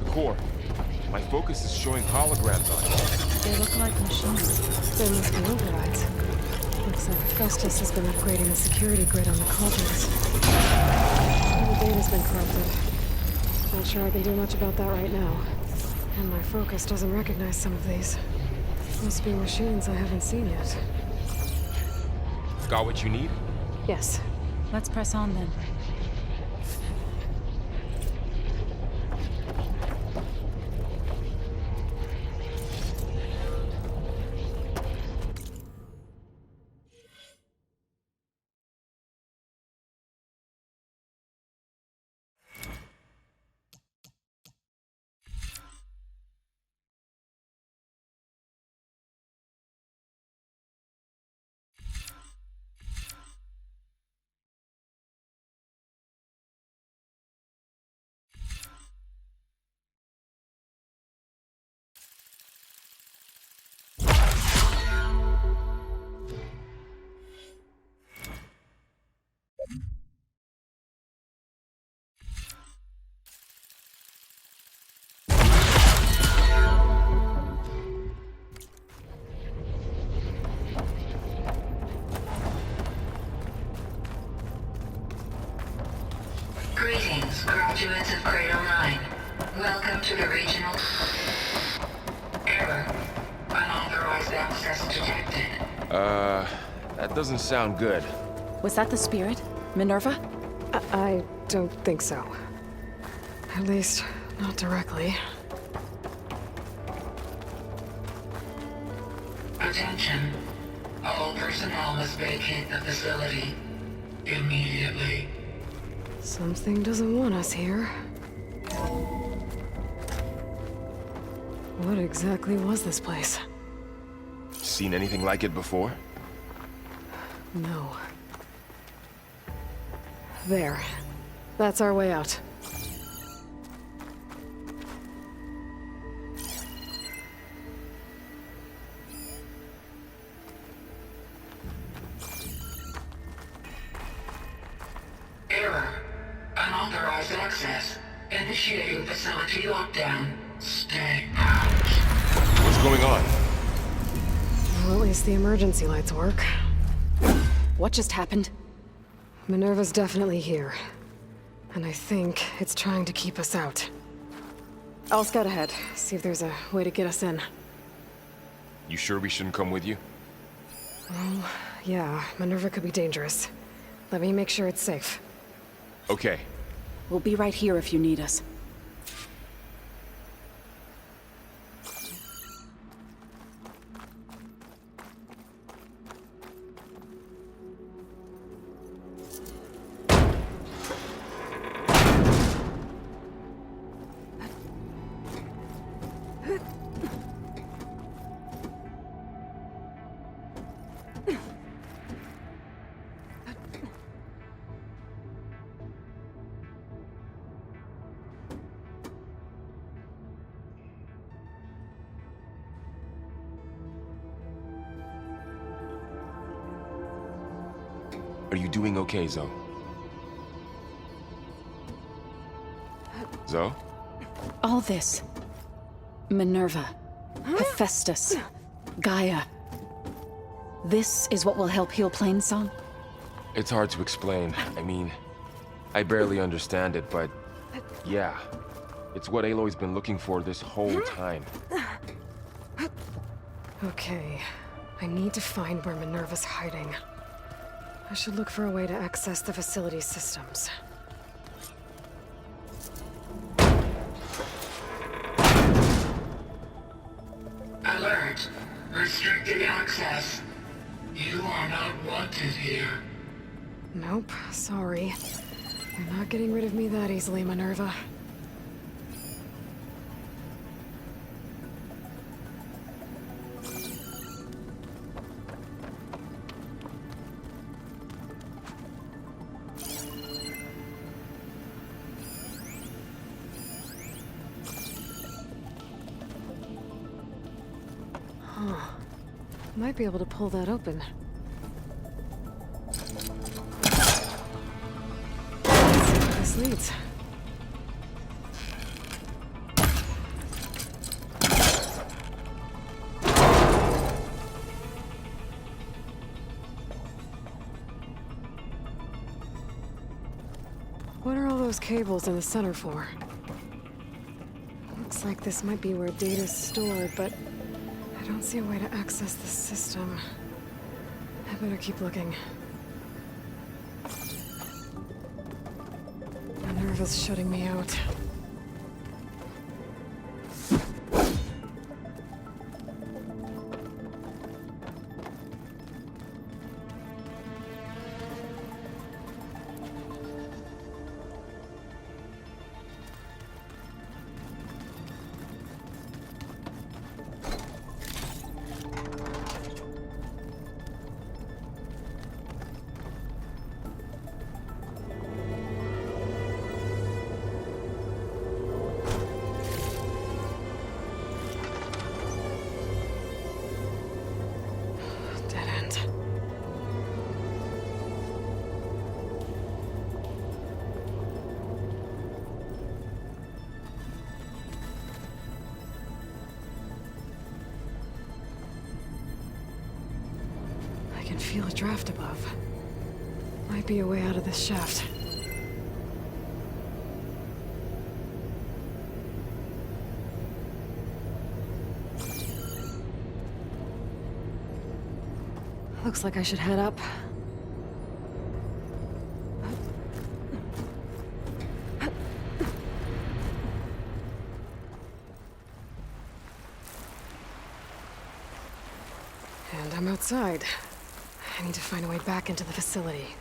The core. My focus is showing holograms on it. They look like machines. There must be overrides. Looks like Festus has been upgrading the security grid on the cauldrons. All the data's been corrupted. Not sure I can do much about that right now. And my focus doesn't recognize some of these. Must be machines I haven't seen yet. Got what you need? Yes. Let's press on then. Greetings, graduates of Cradle 9. Welcome to the regional... Error. Unauthorized access detected. That doesn't sound good. Was that the spirit? Minerva? I don't think so. At least, not directly. Attention. All personnel must vacate the facility. Immediately. Something doesn't want us here. What exactly was this place? Seen anything like it before? No. There. That's our way out. Error. Unauthorized access. Initiating facility lockdown. Stay out. What's going on? Well, at least the emergency lights work. What just happened? Minerva's definitely here. And I think it's trying to keep us out. I'll scout ahead, see if there's a way to get us in. You sure we shouldn't come with you? Oh, yeah, Minerva could be dangerous. Let me make sure it's safe. Okay. We'll be right here if you need us. Are you doing okay, Zoe? Zoe? All this. Minerva. Hephaestus. Gaia. This is what will help heal Plainsong? It's hard to explain. I mean, I barely understand it, but yeah. It's what Aloy's been looking for this whole time. Okay, I need to find where Minerva's hiding. I should look for a way to access the facility's systems. Alert. Restricted access. You are not wanted here. Nope, sorry. You're not getting rid of me that easily, Minerva. Huh. Might be able to pull that open. Let's see where this leads. those cables in the center for? Looks like this might be where data's stored, but I don't see a way to access the system. I better keep looking. Minerva's shutting me out. Dead end. I can feel a draft above. Might be a way out of this shaft. Looks like I should head up. And I'm outside. I need to find a way back into the facility.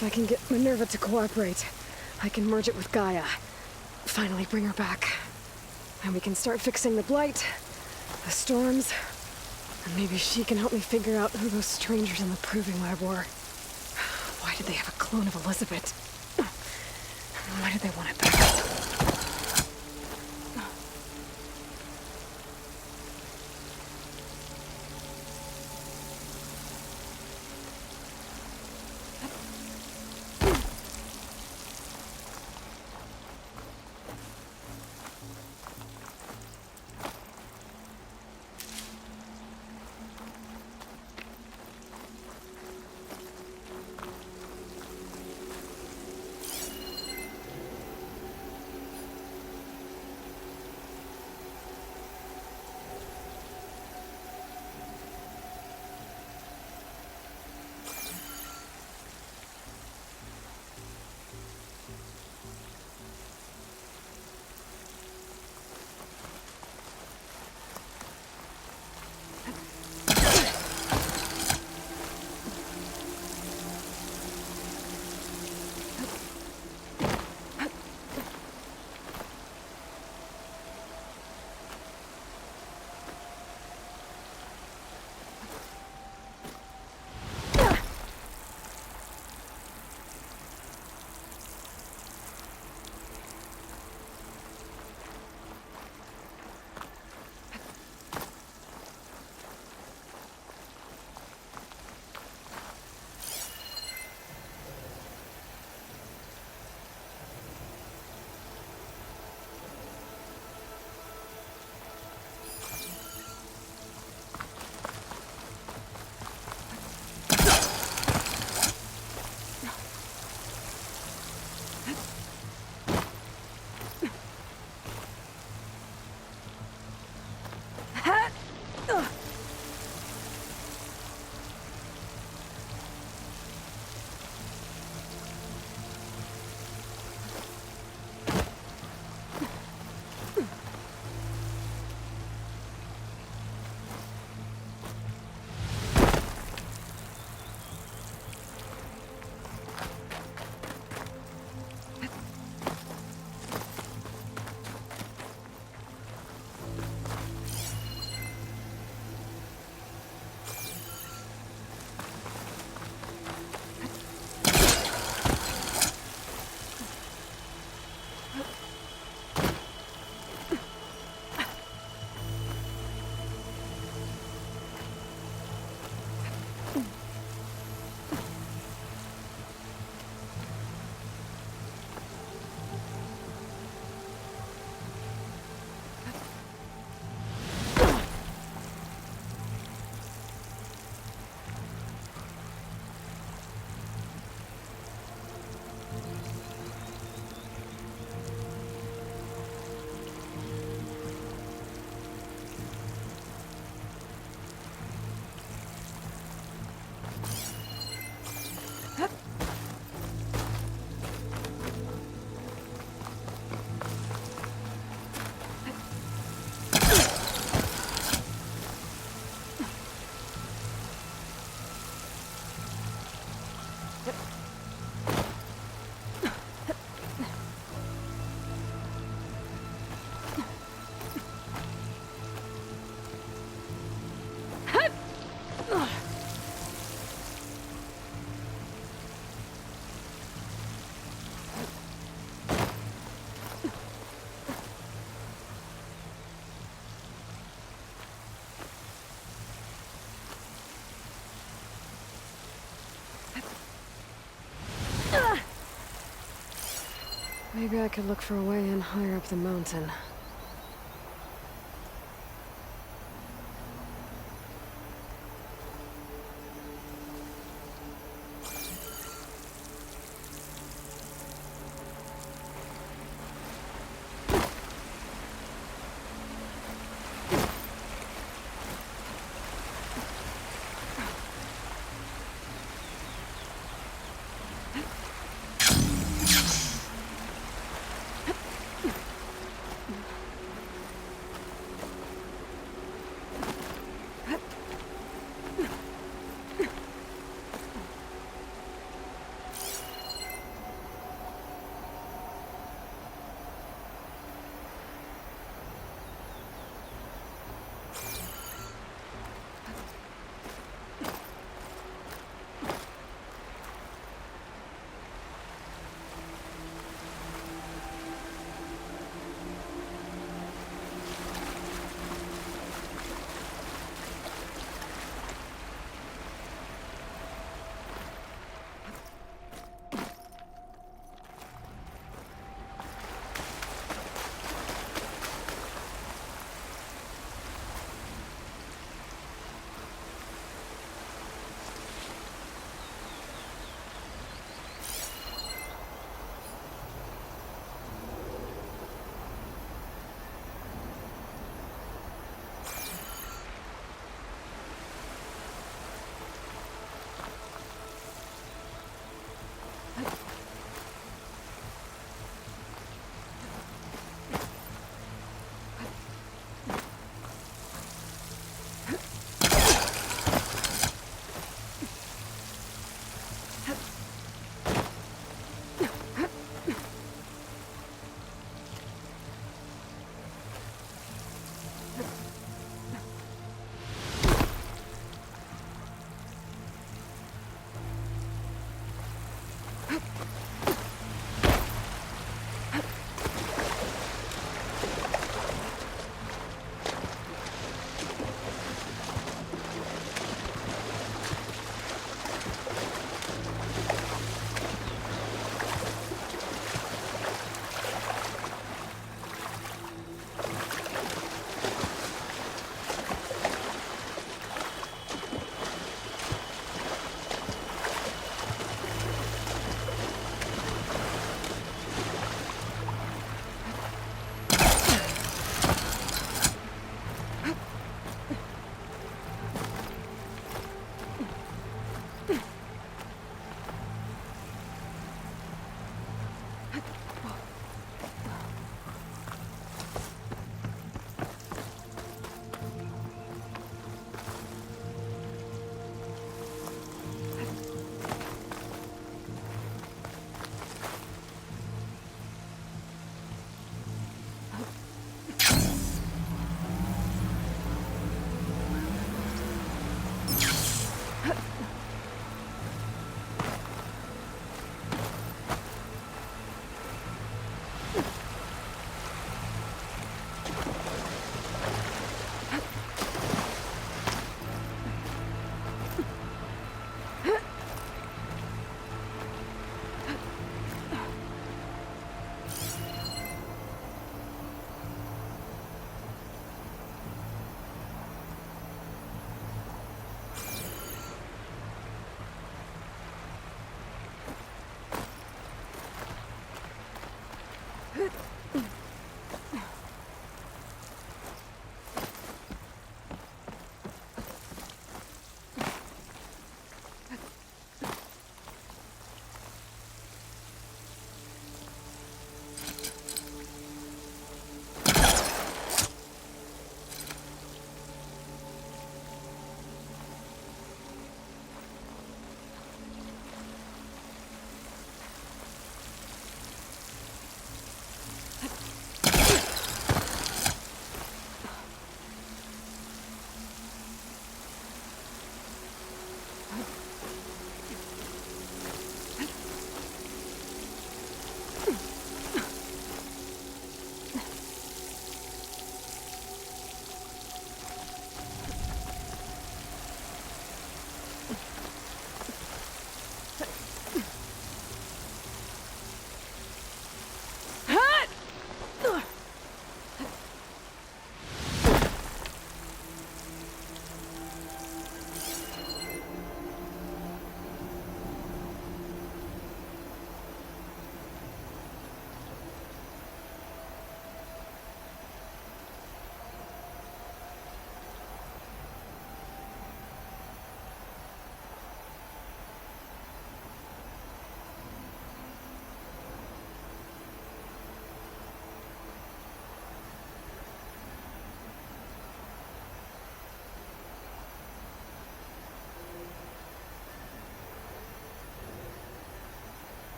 If I can get Minerva to cooperate, I can merge it with Gaia. Finally bring her back. And we can start fixing the Blight, the storms, and maybe she can help me figure out who those strangers in the Proving Lab were. Why did they have a clone of Elizabeth? Why did they want it back? Maybe I could look for a way in higher up the mountain.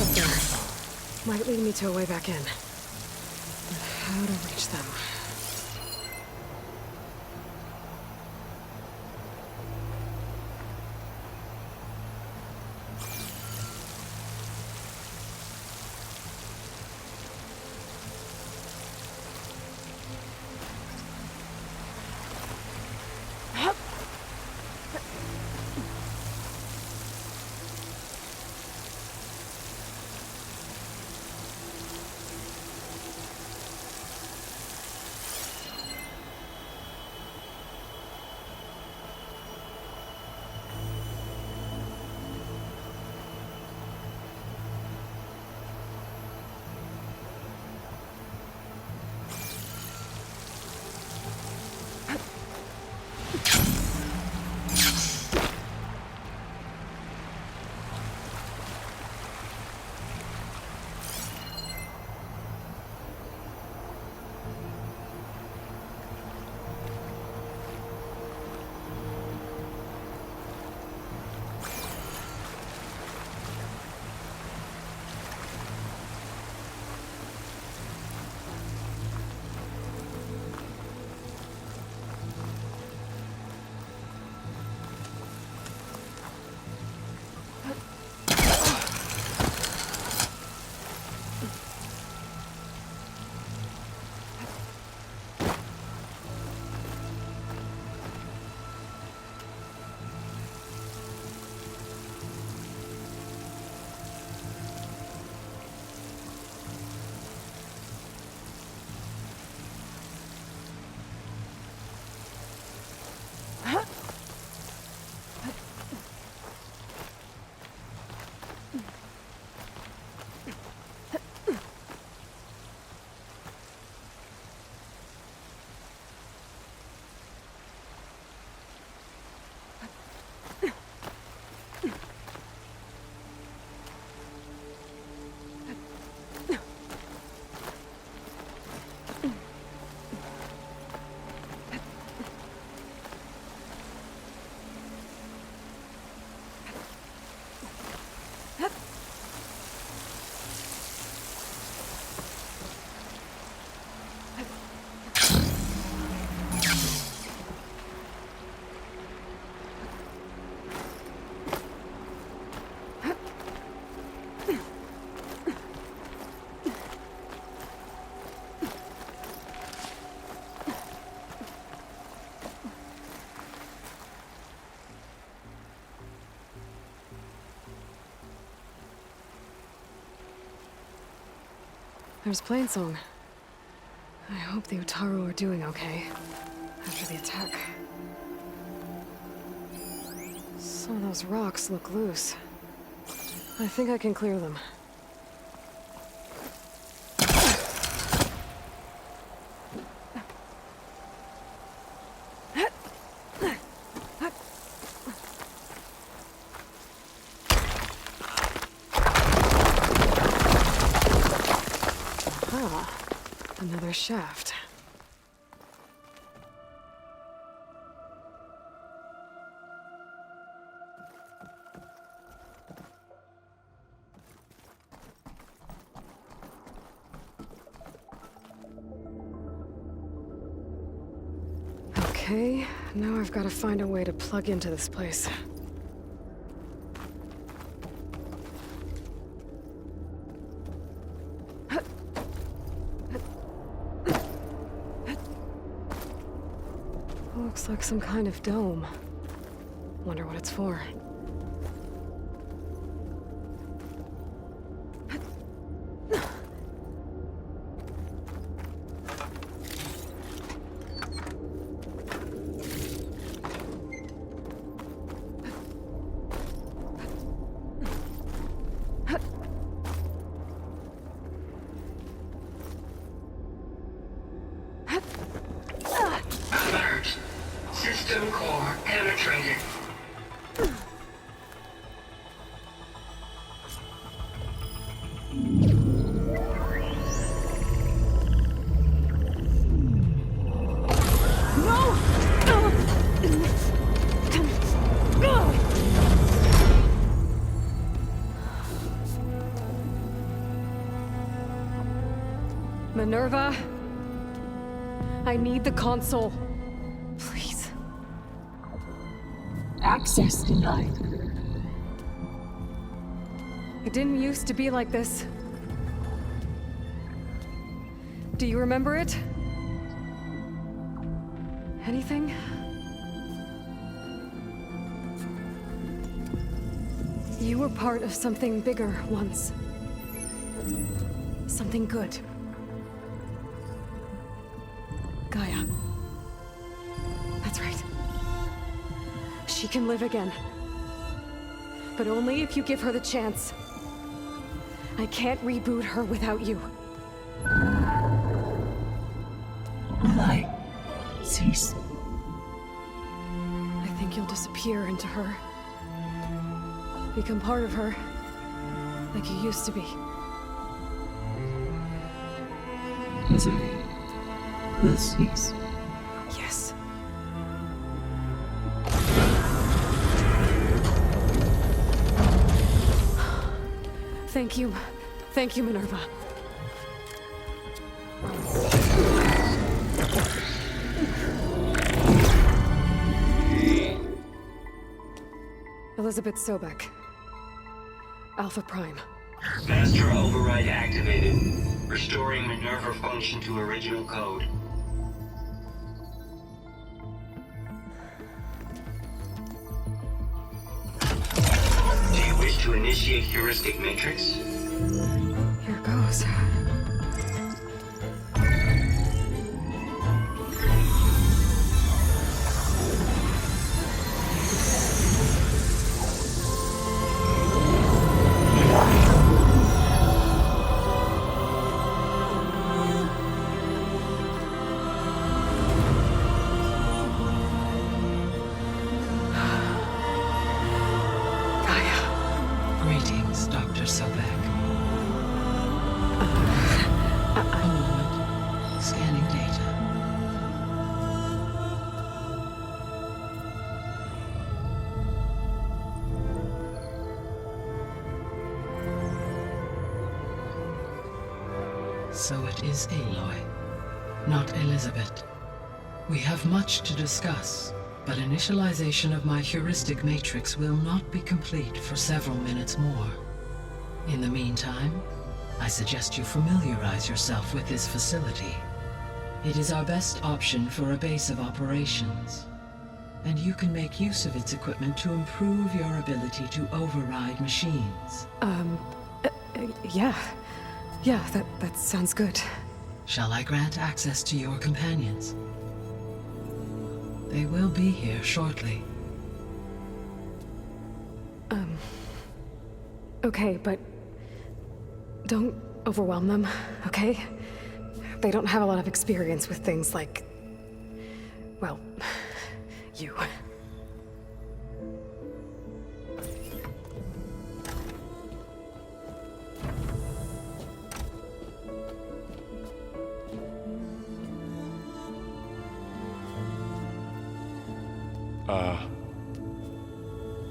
up there. Might lead me to a way back in. But how to reach them? There's Plainsong. I hope the Utaru are doing okay after the attack. Some of those rocks look loose. I think I can clear them. Another shaft. Okay, now I've got to find a way to plug into this place. Looks like some kind of dome. Wonder what it's for. Alert. System core penetrated. Minerva? I need the console. Please. Access denied. It didn't used to be like this. Do you remember it? Anything? You were part of something bigger once. Something good. Gaia. That's right. She can live again. But only if you give her the chance. I can't reboot her without you. Light. Cease. I think you'll disappear into her. Become part of her. Like you used to be. Misery will cease. Yes. Thank you. Thank you, Minerva. Elizabeth Sobek. Alpha Prime. Master override activated. Restoring Minerva function to original code. Do you wish to initiate heuristic matrix? Here goes. Greetings, Dr. Sobek. A moment. Scanning data. So it is Aloy, not Elizabeth. We have much to discuss, but initialization of my heuristic matrix will not be complete for several minutes more. In the meantime, I suggest you familiarize yourself with this facility. It is our best option for a base of operations, and you can make use of its equipment to improve your ability to override machines. Yeah. Yeah, that sounds good. Shall I grant access to your companions? They will be here shortly. Okay, but don't overwhelm them, okay? They don't have a lot of experience with things like, well, you.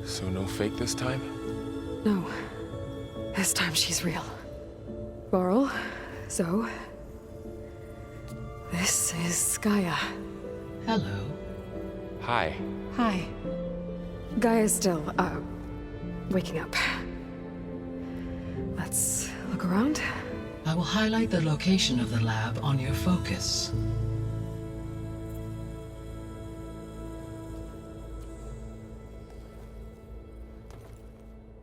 So no fake this time? No. This time she's real. Laurel, Zoe. This is Gaia. Hello. Hi. Hi. Gaia's still, waking up. Let's look around. I will highlight the location of the lab on your focus.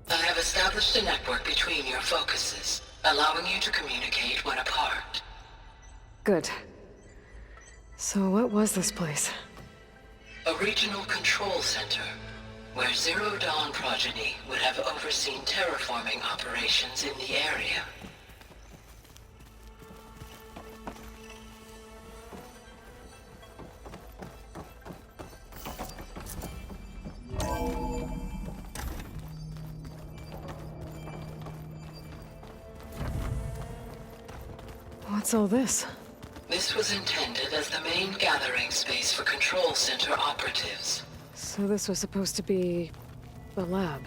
I have established a network between your focuses, allowing you to communicate when apart. Good. So what was this place? A regional control center, where Zero Dawn progeny would have overseen terraforming operations in the area. What's all this? This was intended as the main gathering space for control center operatives. So this was supposed to be the lab.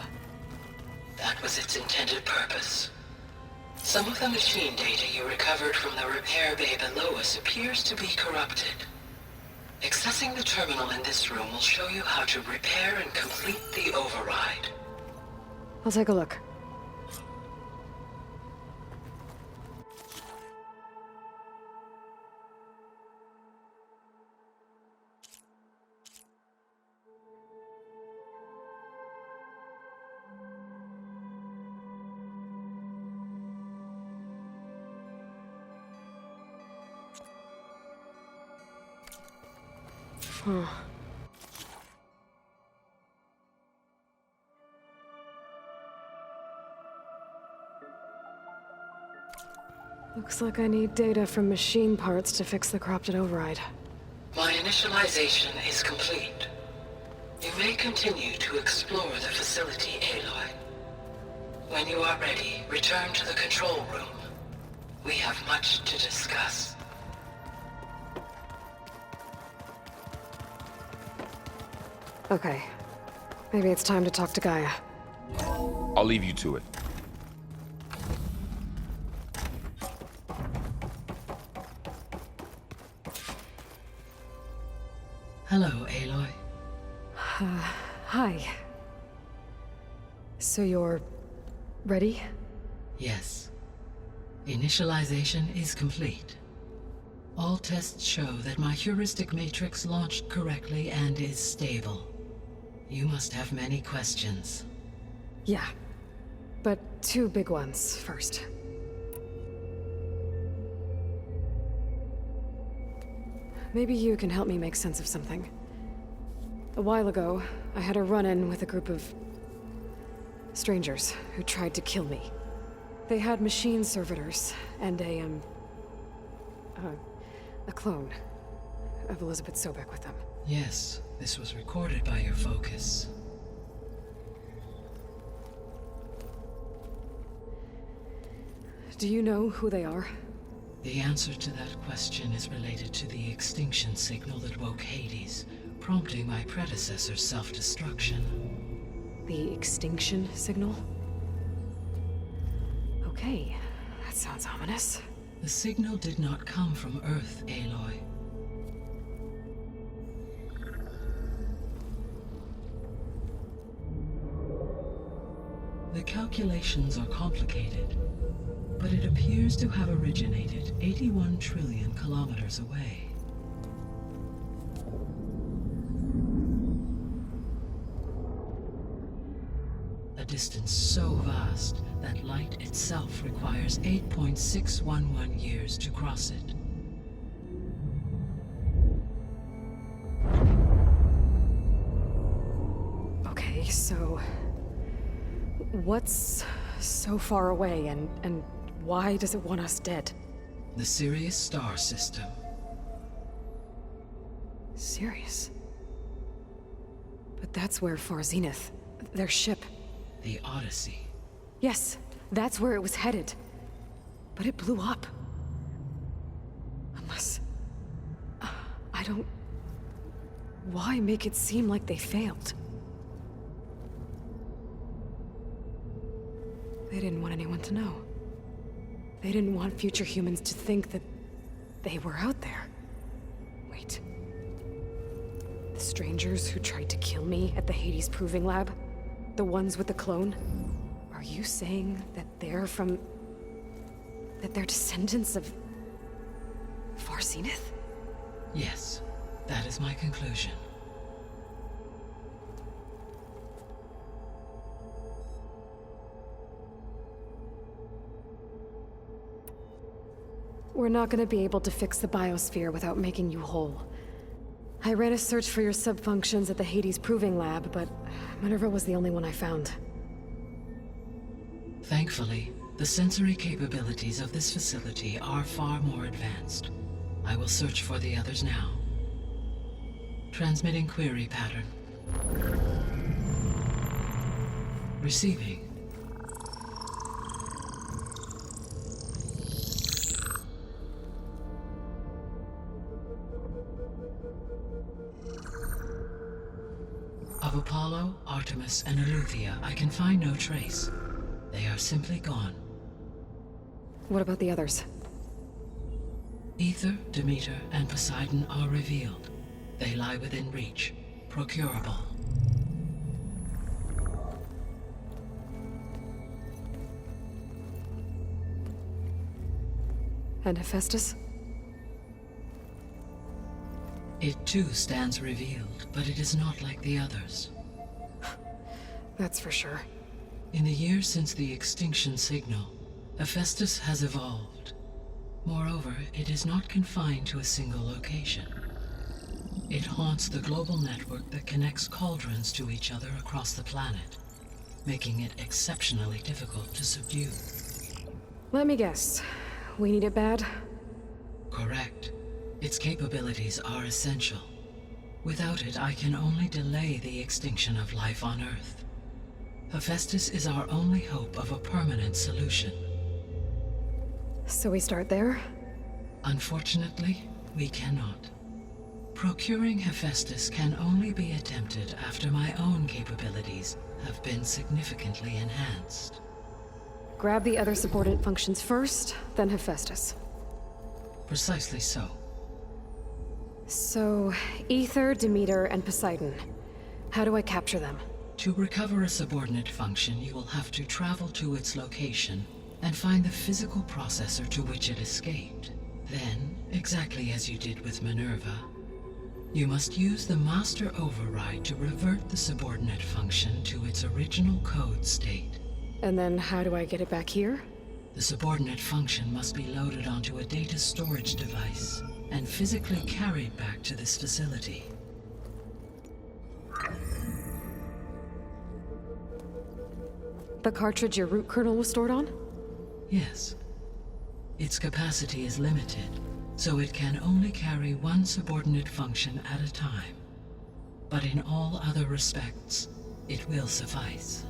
That was its intended purpose. Some of the machine data you recovered from the repair bay below us appears to be corrupted. Accessing the terminal in this room will show you how to repair and complete the override. I'll take a look. Huh. Looks like I need data from machine parts to fix the corrupted override. My initialization is complete. You may continue to explore the facility, Aloy. When you are ready, return to the control room. We have much to discuss. Okay. Maybe it's time to talk to Gaia. I'll leave you to it. Hello, Aloy. Hi. So you're... ready? Yes. Initialization is complete. All tests show that my heuristic matrix launched correctly and is stable. You must have many questions. Yeah. But two big ones first. Maybe you can help me make sense of something. A while ago, I had a run-in with a group of... strangers who tried to kill me. They had machine servitors and a clone of Elizabeth Sobek with them. Yes, this was recorded by your focus. Do you know who they are? The answer to that question is related to the extinction signal that woke Hades, prompting my predecessor's self-destruction. The extinction signal? Okay, that sounds ominous. The signal did not come from Earth, Aloy. The calculations are complicated, but it appears to have originated 81 trillion kilometers away. A distance so vast that light itself requires 8.611 years to cross it. Okay, so... what's so far away, and why does it want us dead? The Sirius star system. Sirius? But that's where Far Zenith, their ship... The Odyssey. Yes, that's where it was headed. But it blew up. Unless... I don't... Why make it seem like they failed? They didn't want anyone to know. They didn't want future humans to think that they were out there. Wait. The strangers who tried to kill me at the Hades Proving Lab? The ones with the clone? Are you saying that they're from... that they're descendants of... Far Zenith? Yes, that is my conclusion. We're not gonna be able to fix the biosphere without making you whole. I ran a search for your subfunctions at the Hades Proving Lab, but Minerva was the only one I found. Thankfully, the sensory capabilities of this facility are far more advanced. I will search for the others now. Transmitting query pattern. Receiving. Of Apollo, Artemis, and Eleuthia, I can find no trace. They are simply gone. What about the others? Ether, Demeter, and Poseidon are revealed. They lie within reach, procurable. And Hephaestus? It too stands revealed, but it is not like the others. That's for sure. In the years since the extinction signal, Hephaestus has evolved. Moreover, it is not confined to a single location. It haunts the global network that connects cauldrons to each other across the planet, making it exceptionally difficult to subdue. Let me guess. We need it bad? Correct. Its capabilities are essential. Without it, I can only delay the extinction of life on Earth. Hephaestus is our only hope of a permanent solution. So we start there? Unfortunately, we cannot. Procuring Hephaestus can only be attempted after my own capabilities have been significantly enhanced. Grab the other subordinate functions first, then Hephaestus. Precisely so. So, Ether, Demeter, and Poseidon. How do I capture them? To recover a subordinate function, you will have to travel to its location and find the physical processor to which it escaped. Then, exactly as you did with Minerva, you must use the master override to revert the subordinate function to its original code state. And then how do I get it back here? The subordinate function must be loaded onto a data storage device and physically carried back to this facility. The cartridge your root kernel was stored on? Yes. Its capacity is limited, so it can only carry one subordinate function at a time. But in all other respects, it will suffice.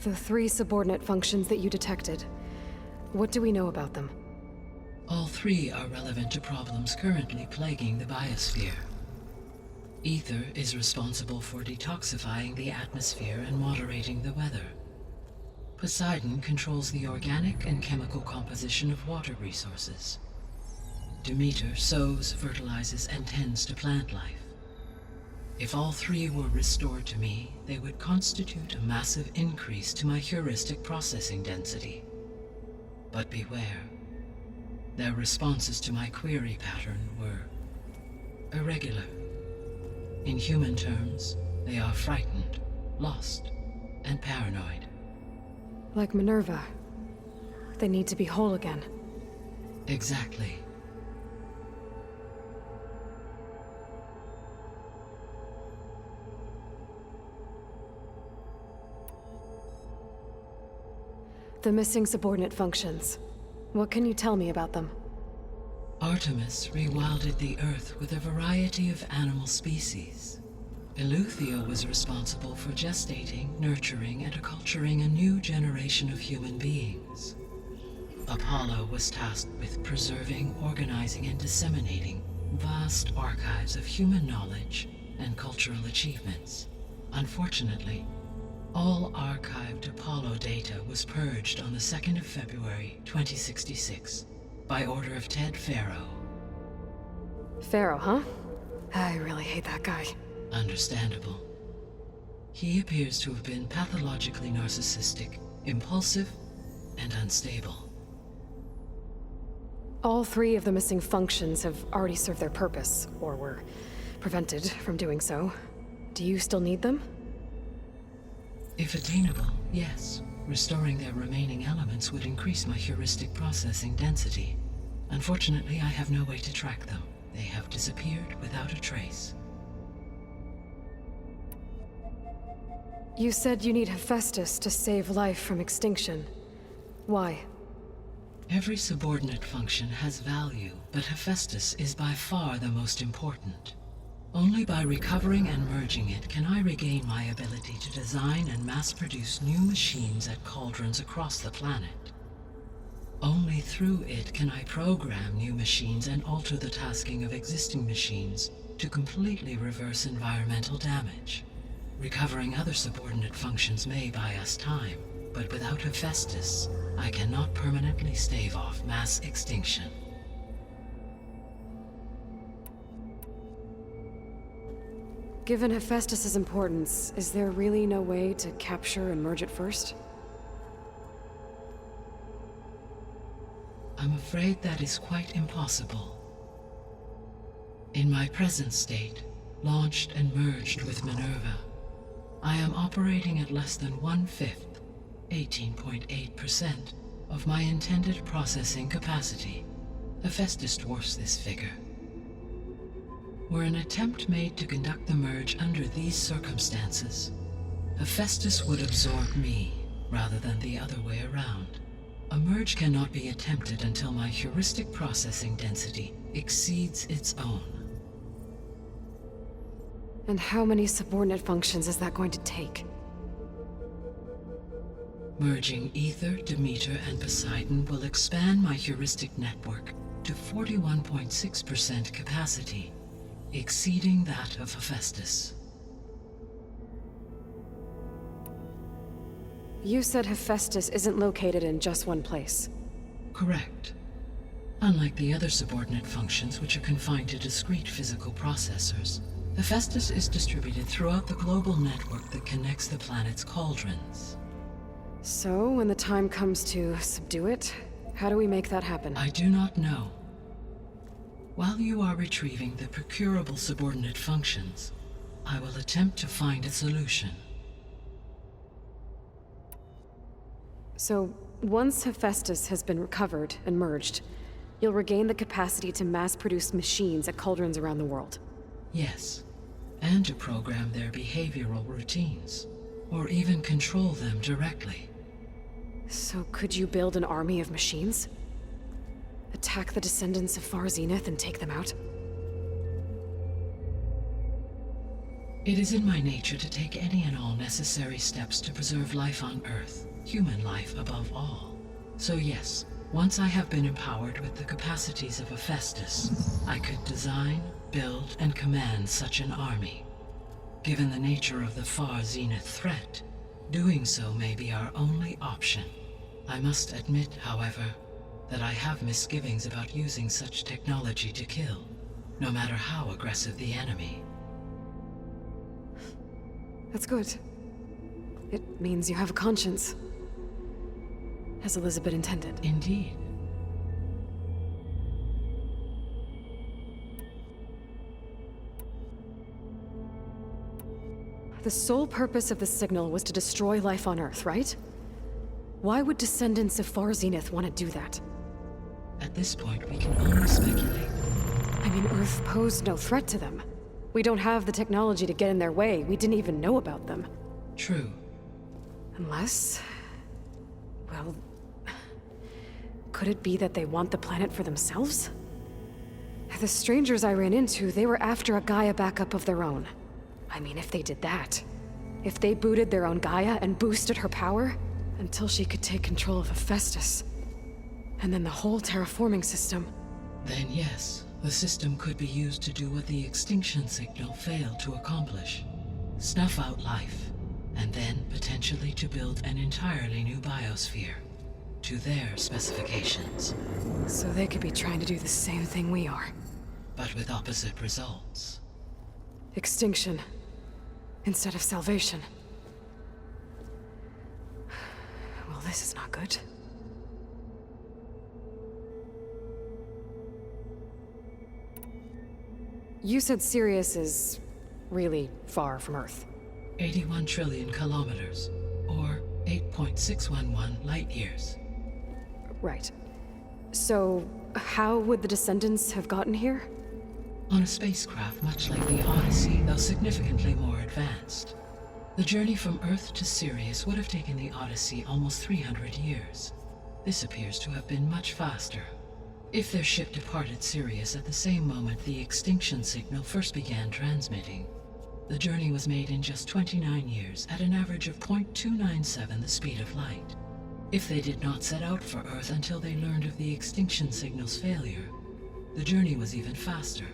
The 3 subordinate functions that you detected. What do we know about them? All 3 are relevant to problems currently plaguing the biosphere. Ether is responsible for detoxifying the atmosphere and moderating the weather. Poseidon controls the organic and chemical composition of water resources. Demeter sows, fertilizes, and tends to plant life. If all 3 were restored to me, they would constitute a massive increase to my heuristic processing density. But beware. Their responses to my query pattern were irregular. In human terms, they are frightened, lost, and paranoid. Like Minerva. They need to be whole again. Exactly. The missing subordinate functions. What can you tell me about them? Artemis rewilded the Earth with a variety of animal species. Eleuthia was responsible for gestating, nurturing, and acculturating a new generation of human beings. Apollo was tasked with preserving, organizing, and disseminating vast archives of human knowledge and cultural achievements. Unfortunately, all archived Apollo data was purged on the 2nd of February, 2066, by order of Ted Faro. Pharaoh, huh? I really hate that guy. Understandable. He appears to have been pathologically narcissistic, impulsive, and unstable. All 3 of the missing functions have already served their purpose, or were prevented from doing so. Do you still need them? If attainable, yes. Restoring their remaining elements would increase my heuristic processing density. Unfortunately, I have no way to track them. They have disappeared without a trace. You said you need Hephaestus to save life from extinction. Why? Every subordinate function has value, but Hephaestus is by far the most important. Only by recovering and merging it can I regain my ability to design and mass-produce new machines at cauldrons across the planet. Only through it can I program new machines and alter the tasking of existing machines to completely reverse environmental damage. Recovering other subordinate functions may buy us time, but without Hephaestus, I cannot permanently stave off mass extinction. Given Hephaestus' importance, is there really no way to capture and merge it first? I'm afraid that is quite impossible. In my present state, launched and merged with Minerva, I am operating at less than 1/5, 18.8%, of my intended processing capacity. Hephaestus dwarfs this figure. Were an attempt made to conduct the merge under these circumstances, Hephaestus would absorb me rather than the other way around. A merge cannot be attempted until my heuristic processing density exceeds its own. And how many subordinate functions is that going to take? Merging Ether, Demeter, and Poseidon will expand my heuristic network to 41.6% capacity, exceeding that of Hephaestus. You said Hephaestus isn't located in just one place. Correct. Unlike the other subordinate functions, which are confined to discrete physical processors, Hephaestus is distributed throughout the global network that connects the planet's cauldrons. So, when the time comes to subdue it, how do we make that happen? I do not know. While you are retrieving the procurable subordinate functions, I will attempt to find a solution. So, once Hephaestus has been recovered and merged, you'll regain the capacity to mass-produce machines at cauldrons around the world. Yes, and to program their behavioral routines, or even control them directly. So could you build an army of machines? Attack the descendants of Far Zenith and take them out? It is in my nature to take any and all necessary steps to preserve life on Earth, human life above all. So yes, once I have been empowered with the capacities of Hephaestus, I could design, build, and command such an army. Given the nature of the Far Zenith threat, doing so may be our only option. I must admit, however, that I have misgivings about using such technology to kill, no matter how aggressive the enemy. That's good. It means you have a conscience. As Elizabeth intended. Indeed. The sole purpose of the signal was to destroy life on Earth, right? Why would descendants of Far Zenith want to do that? At this point, we can only speculate. I mean, Earth posed no threat to them. We don't have the technology to get in their way. We didn't even know about them. True. Unless... well... could it be that they want the planet for themselves? The strangers I ran into, they were after a Gaia backup of their own. I mean, if they did that... if they booted their own Gaia and boosted her power... until she could take control of Hephaestus. And then the whole terraforming system. Then yes, the system could be used to do what the extinction signal failed to accomplish. Snuff out life, and then potentially to build an entirely new biosphere, to their specifications. So they could be trying to do the same thing we are. But with opposite results. Extinction. Instead of salvation. Well, this is not good. You said Sirius is really far from Earth. 81 trillion kilometers, or 8.611 light years. Right. So, how would the descendants have gotten here? On a spacecraft much like the Odyssey, though significantly more advanced. The journey from Earth to Sirius would have taken the Odyssey almost 300 years. This appears to have been much faster. If their ship departed Sirius at the same moment the extinction signal first began transmitting, the journey was made in just 29 years at an average of 0.297 the speed of light. If they did not set out for Earth until they learned of the extinction signal's failure, the journey was even faster.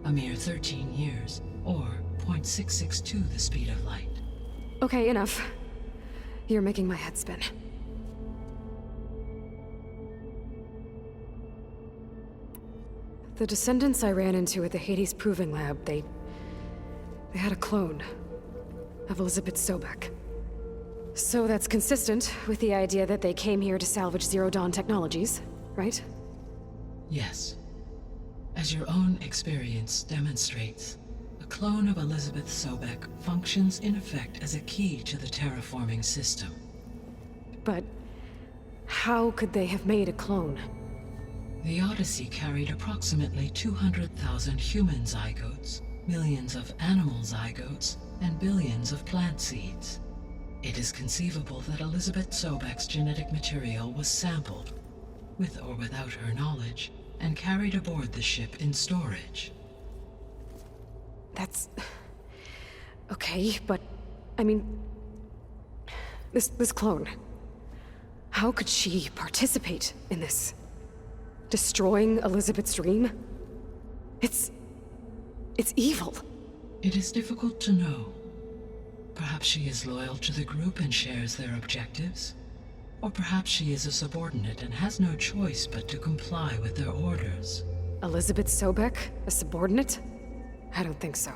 A mere 13 years, or 0.662 the speed of light. Okay, enough. You're making my head spin. The descendants I ran into at the Hades Proving Lab, they had a clone of Elizabeth Sobek. So that's consistent with the idea that they came here to salvage Zero Dawn technologies, right? Yes. As your own experience demonstrates, a clone of Elizabeth Sobek functions in effect as a key to the terraforming system. But how could they have made a clone? The Odyssey carried approximately 200,000 human zygotes, millions of animal zygotes, and billions of plant seeds. It is conceivable that Elizabeth Sobek's genetic material was sampled, with or without her knowledge, and carried aboard the ship in storage. That's... okay, but... I mean... This clone... How could she participate in this? Destroying Elizabeth's dream? It's evil. It is difficult to know. Perhaps she is loyal to the group and shares their objectives. Or perhaps she is a subordinate and has no choice but to comply with their orders. Elizabeth Sobek? A subordinate? I don't think so.